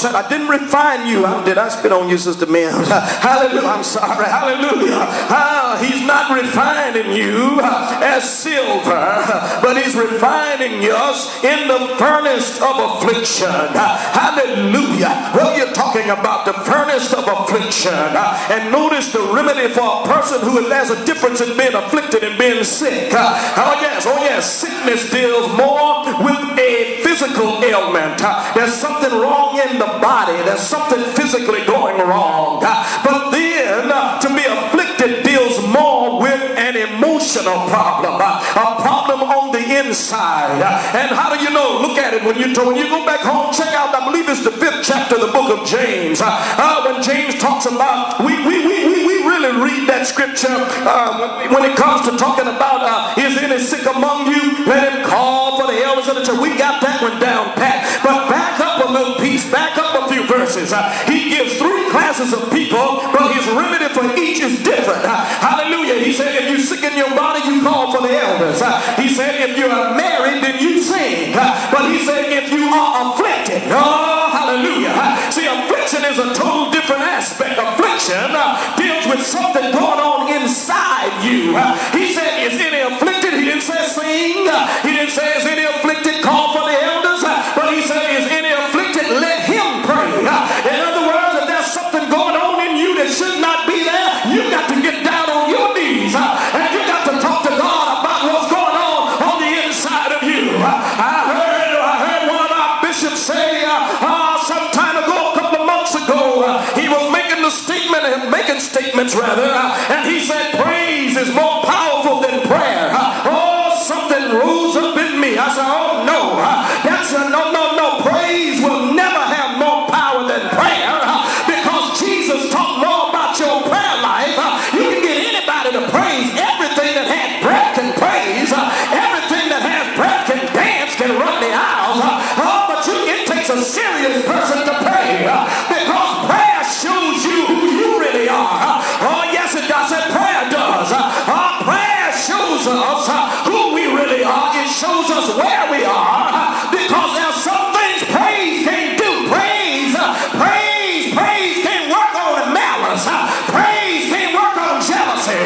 said, I didn't refine you. Did I spit on you, Sister Mims? Hallelujah. I'm sorry. Hallelujah. He's not refining you as silver, but he's refining us in the furnace of affliction. Hallelujah. Well, you're talking about the furnace of affliction. And notice the remedy for a person who has a difference in being afflicted and being sick. Oh yes, sickness deals more with a physical ailment. There's something wrong in the body. There's something physically going wrong. But then to be afflicted deals more with an emotional problem, a problem on the inside. And how do you know? Look at it when you go back home. Check out, I believe it's the 5th chapter of the book of James. When James talks about, we really read that scripture when it comes to talking about is any sick among you? Let him call for the elders of the church. We got that one down pat. But back up a little piece, back up a few verses. He gives 3 classes of people, but his remedy for each is different. Hallelujah. He said, if you're sick in your body, you call for the elders. He said, if you are married, then you sing. But he said, if you are afflicted, oh, hallelujah. See, affliction is a total different aspect. Affliction deals with something going on inside you. He said, is any afflicted? He didn't say sing. He didn't say, is any afflicted? Call for the elders. But he said, is any afflicted? Let him pray. In other words, if there's something going on in you that should not be there, you got to get down on your knees. And you got to talk to God about what's going on the inside of you. I heard one of our bishops say some time ago, a couple of months ago, he was making statements and he said praise is more powerful than prayer. Something rose up in me. I said, oh no, that's a no. Praise will never have more power than prayer, because Jesus talked more about your prayer life. You can get anybody to praise. Everything that has breath can praise. Everything that has breath can dance, can run the aisles. But it takes a serious person to pray, because prayer shows you who you really are. Oh yes, it does. Prayer does. Prayer shows us who we really are. It shows us where we are, because there are some things praise can't do. Praise can't work on malice. Praise can't work on jealousy.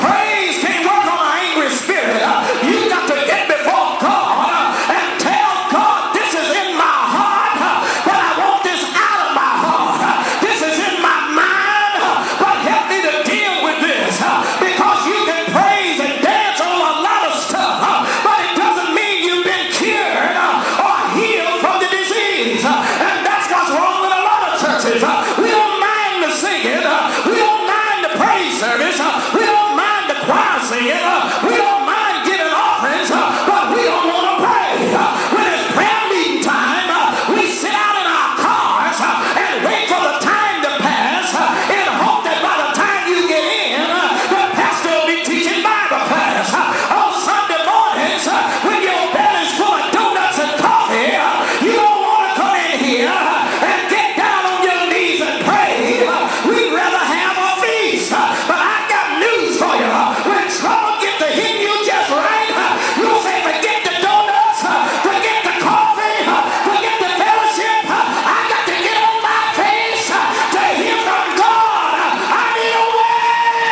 Praise can't work on an angry spirit. You got to get before God and tell God, this is in my heart, but I want this out of my heart. This is in my mind, but help me to deal with this. Because you can praise and dance on a lot of stuff, but it doesn't mean you've been cured or healed from the disease. And that's what's wrong with a lot of churches. We don't mind the singing. We don't mind the praise service. We don't mind the choir singing. We don't mind giving offerings, but we don't want to pray. When it's prayer meeting time, we sit out in our cars and wait for the time to pass in hope that by the time you get in, the pastor will be teaching Bible class. On Sunday mornings, when your belly's full of donuts and coffee, you don't want to come in here and get down on your knees and pray. We'd rather have a feast. But I got news for you. When trouble gets to hit you just right, you'll say, forget the donuts, forget the coffee, forget the fellowship. I got to get on my face to hear from God. I need a word.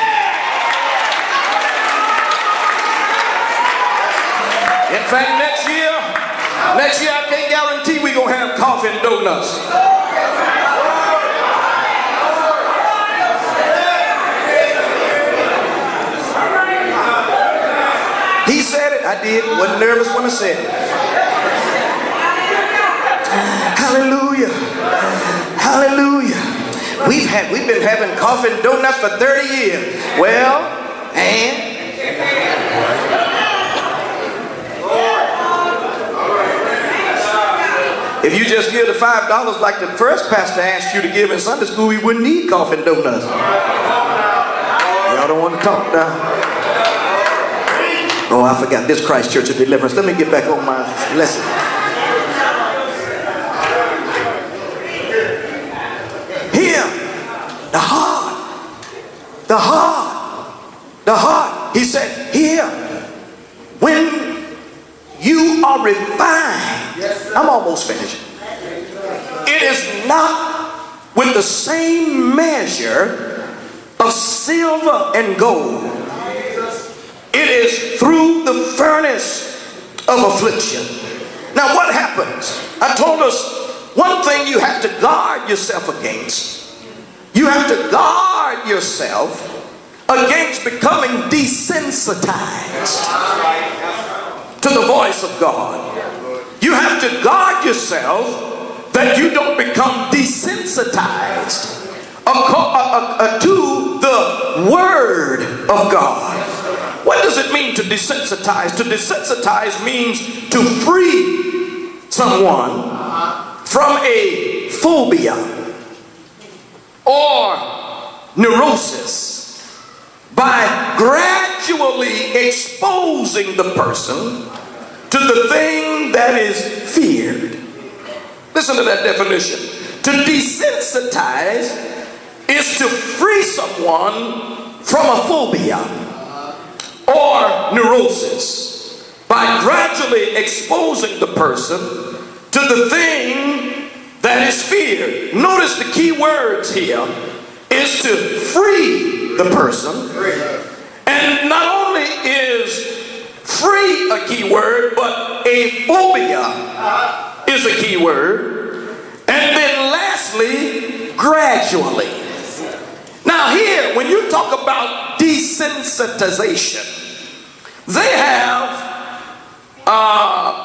In fact, next year I can't guarantee we're going to have coffee and donuts. He said it, I did. Wasn't nervous when I said it. Hallelujah. Hallelujah. We've been having coffee and donuts for 30 years. Well, and if you just give the $5 like the first pastor asked you to give in Sunday school, we wouldn't need coffee and donuts. Y'all don't want to talk now. Oh, I forgot this Christ Church of Deliverance. Let me get back on my lesson. Here, the heart. He said, here, when you are refined, I'm almost finished. It is not with the same measure of silver and gold. It is through the furnace of affliction. Now what happens? I told us one thing you have to guard yourself against. You have to guard yourself against becoming desensitized to the voice of God. You have to guard yourself that you don't become desensitized to the Word of God. What does it mean to desensitize? To desensitize means to free someone from a phobia or neurosis by gradually exposing the person to the thing that is feared. Listen to that definition. To desensitize is to free someone from a phobia or neurosis by gradually exposing the person to the thing that is feared. Notice the key words here is to free the person. And not only is free a key word, but a phobia is a key word. And then lastly, gradually. Now here, when you talk about desensitization, they have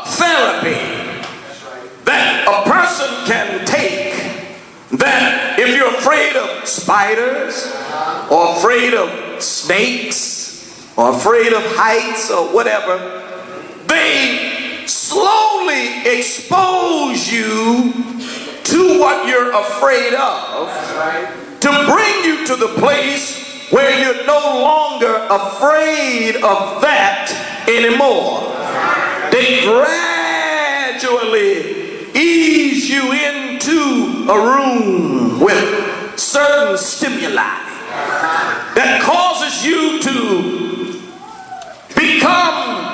therapy that a person can take, that if you're afraid of spiders or afraid of snakes or afraid of heights or whatever, they slowly expose you to what you're afraid of to bring you to the place where you're no longer afraid of that anymore. They gradually ease you into a room with certain stimuli that causes you to become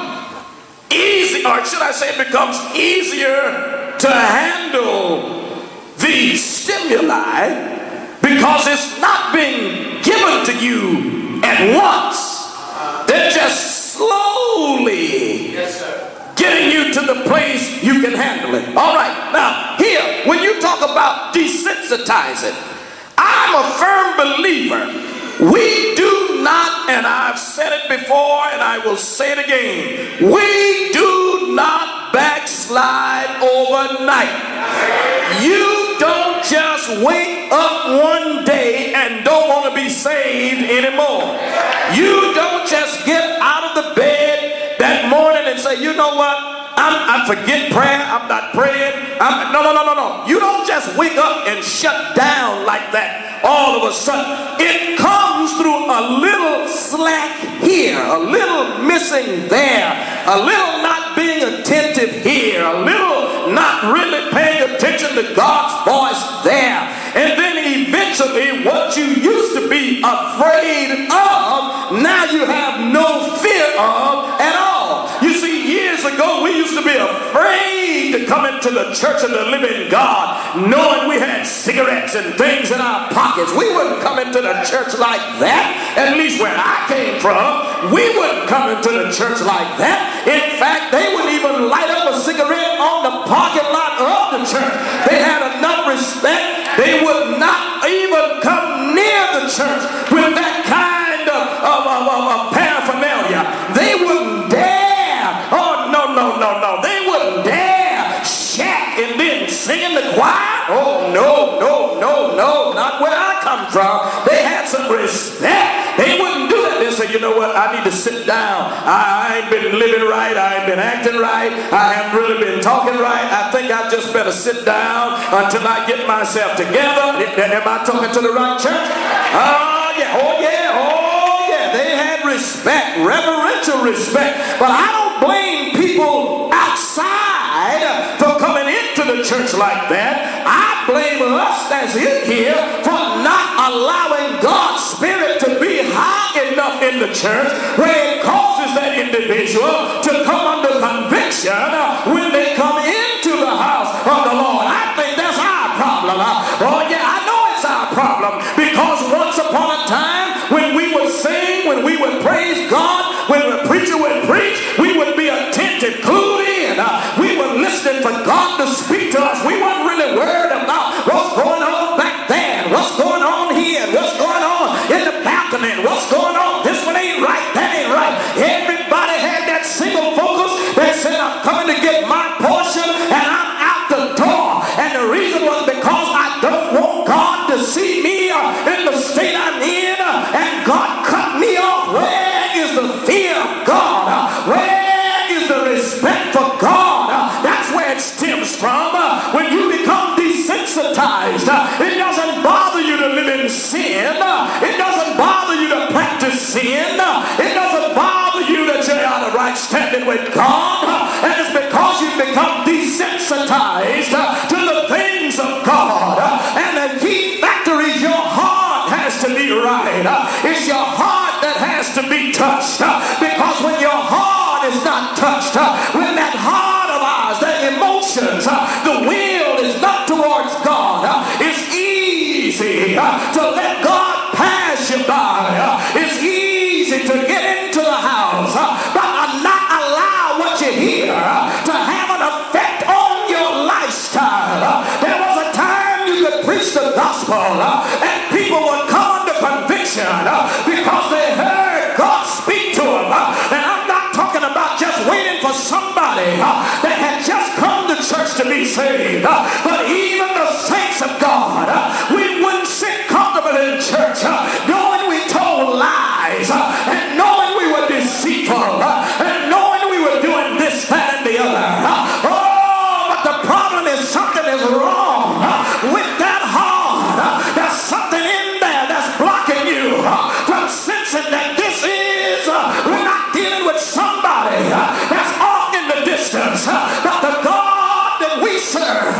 easy, or should I say it becomes easier to handle the stimuli because it's not being given to you at once. They're just slowly getting you to the place you can handle it. All right, now here, when you talk about desensitizing, I'm a firm believer. We do not, and I've said it before and I will say it again, we do not backslide overnight. You don't just wake up one day and don't want to be saved anymore. You don't just get out of the bed that morning and say, you know what? I forget prayer. I'm not praying. No. You don't just wake up and shut down like that all of a sudden. It comes through a little slack here, a little missing there, a little not being attentive here, a little not really paying attention to God's voice there. And then eventually what you used to be afraid of, now you have no fear of at all. You see, years ago we used to be afraid to come into the church of the living God, knowing we had cigarettes and things in our pockets. We wouldn't come into the church like that. At least where I came from, we wouldn't come into the church like that. In fact, they wouldn't even light up a cigarette on the parking lot of the church. They had enough respect. They would not even come near the church with that kind of paraphernalia. They wouldn't dare. Oh, no. They wouldn't dare shout and then sing in the choir. Oh, no. Not where I come from. They had some respect. They wouldn't do that. They said, you know what? I need to sit down. I ain't been living right. I ain't been acting right. I haven't really been talking right. I think I just better sit down until I get myself together. Am I talking to the right church? Oh yeah. They had respect, reverential respect. But I don't blame people outside for coming into the church like that. I blame us as in here for not allowing God's Spirit to be high enough in the church where it causes that individual to come under conviction when they come into the house of the Lord. I think that's our problem. problem. Oh yeah, I know it's our problem, because once upon a time when we would sing, when we would praise God, when the preacher would preach, we would be attentive, clued in. We were listening for God to speak to us. We weren't really worried about what's going on back there, what's going on here, what's going on in the balcony, what's going on. This one ain't right, that ain't right. Everybody had that single focus that said, I'm coming to get my portion and I'm out the door. And the reason was because I don't want God to see me in the state I'm in, and God cut me off. Where is the fear of God? Where is the respect for God? That's where it stems from. When you become desensitized, it doesn't bother you to live in sin. It doesn't bother you to practice sin. It doesn't bother you that you're out of right standing with God. And it's because you've become desensitized to the things of God. And the key factor is your heart has to be right. It's your heart that has to be touched. Because when your heart is not touched, when that heart of ours, the emotions, the will is not towards God, it's easy to let God pass you by. It's easy to get into the house, but not allow what you hear to have an effect on your lifestyle. There was a time you could preach the gospel and people would come under conviction because they heard God speak to them. And I'm not talking about just waiting for somebody that had just come to church to be saved, but even the saints of God, we wouldn't sit comfortable in church knowing we told lies, and knowing we were deceitful, and knowing we were doing this, that, and the other. Oh, but the problem is something is wrong with that heart. There's something in there that's blocking you from sensing that this is, we're not dealing with somebody that's off in the distance, but the God that we serve,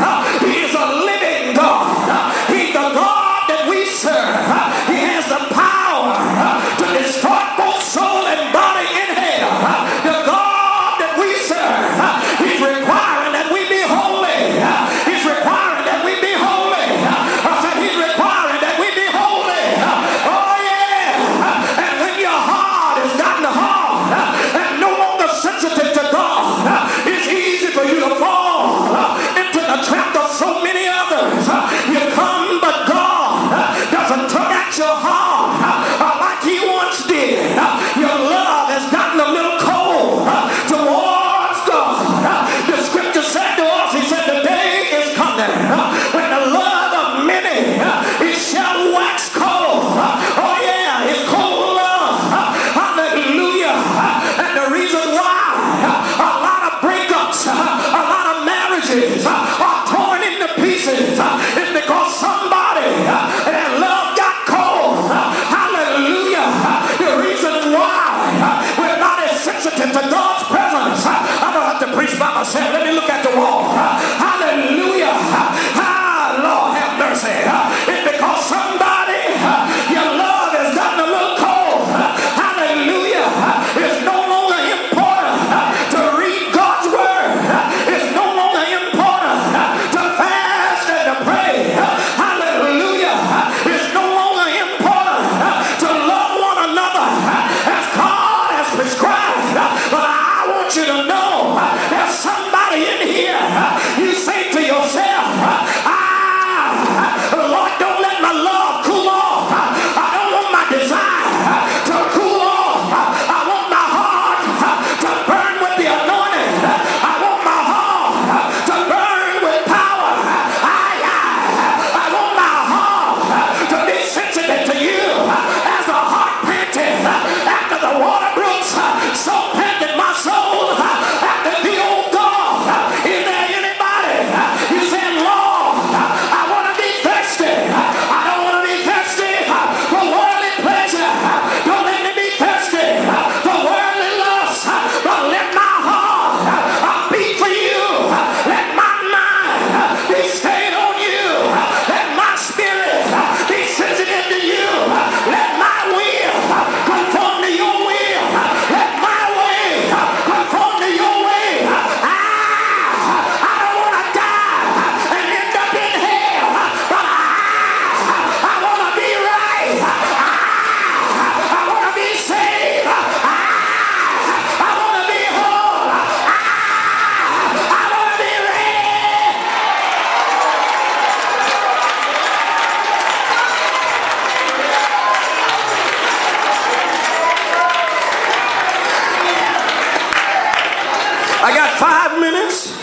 5 minutes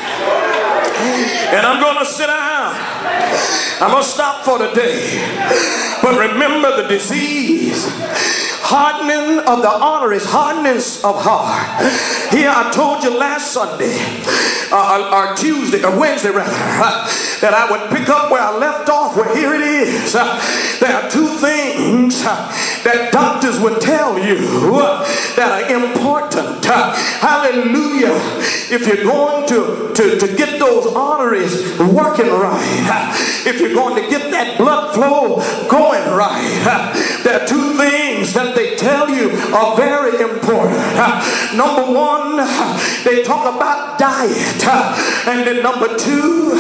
and I'm going to sit down. I'm going to stop for the day. But remember the disease. Hardening of the arteries, hardness of heart. Here I told you last Sunday, or Tuesday, or Wednesday rather, that I would pick up where I left off. Well, here it is. There are two things that doctors would tell you that are important. Hallelujah. If you're going to get those arteries working right, if you're going to get that blood flow going right, there are two things that they tell you are very important. Number one, they talk about diet, and then number two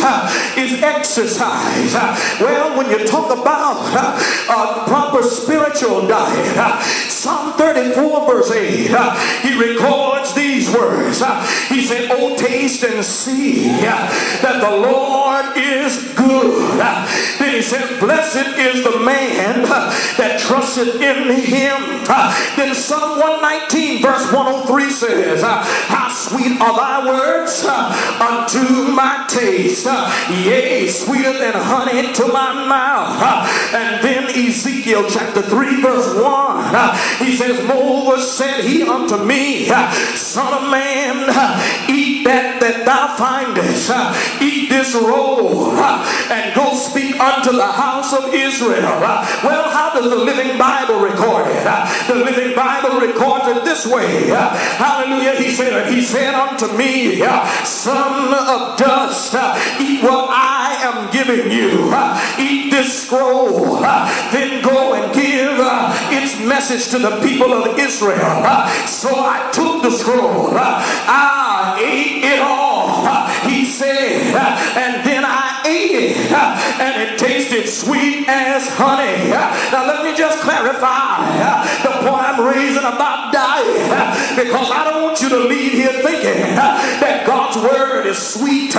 is exercise. Well, when you talk about proper spiritual diet, Psalm 34 verse 8, he records these words. He said, "Oh, taste and see that the Lord is good." Then he says, "Blessed is the man that trusteth in him." Then Psalm 119 verse 103 says, "How sweet are thy words unto my taste, yea, sweeter than honey to my mouth." And then Ezekiel chapter 3 verse 1, he says, "Moreover said he unto me, Son of man, eat that thou findest, eat this roll, and go speak unto the house of Israel." Well, how does the Living Bible record it? The Living Bible records it this way. Hallelujah. He said unto me, "Son of dust, eat what I am giving you. Eat this scroll, then go and give its message to the people of Israel." So I took the scroll, I ate it all, he said, and then I ate it, and it tasted sweet as honey. Now let me just clarify the point I'm raising about diet, because I don't want you to leave here thinking that God's word is sweet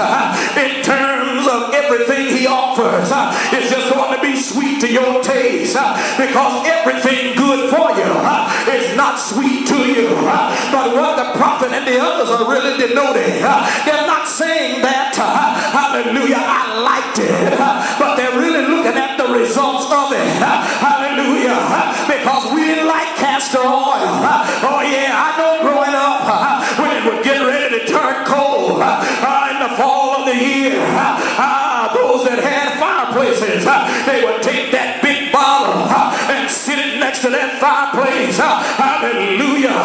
in terms of everything he offers. It's just going to be sweet to your taste, because everything good for you is not sweet to you. But what the prophet and the others are really denoting, they're not saying that, hallelujah, I liked it, but they're really looking at the results of it. Hallelujah. Because we didn't like castor oil. Oh yeah, I know growing up, when it would get ready to turn cold in the fall of the year, those that had fireplaces, they would take that big bottle and sit it next to that fireplace. Hallelujah.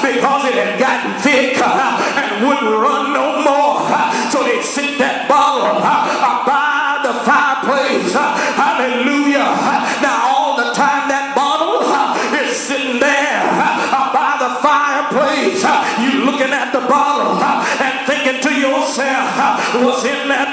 Because it had gotten thick and wouldn't run no more. So they'd sit that bottle by the fireplace. Hallelujah. Now all the time that bottle is sitting there by the fireplace, you looking at the bottle and thinking to yourself, what's in that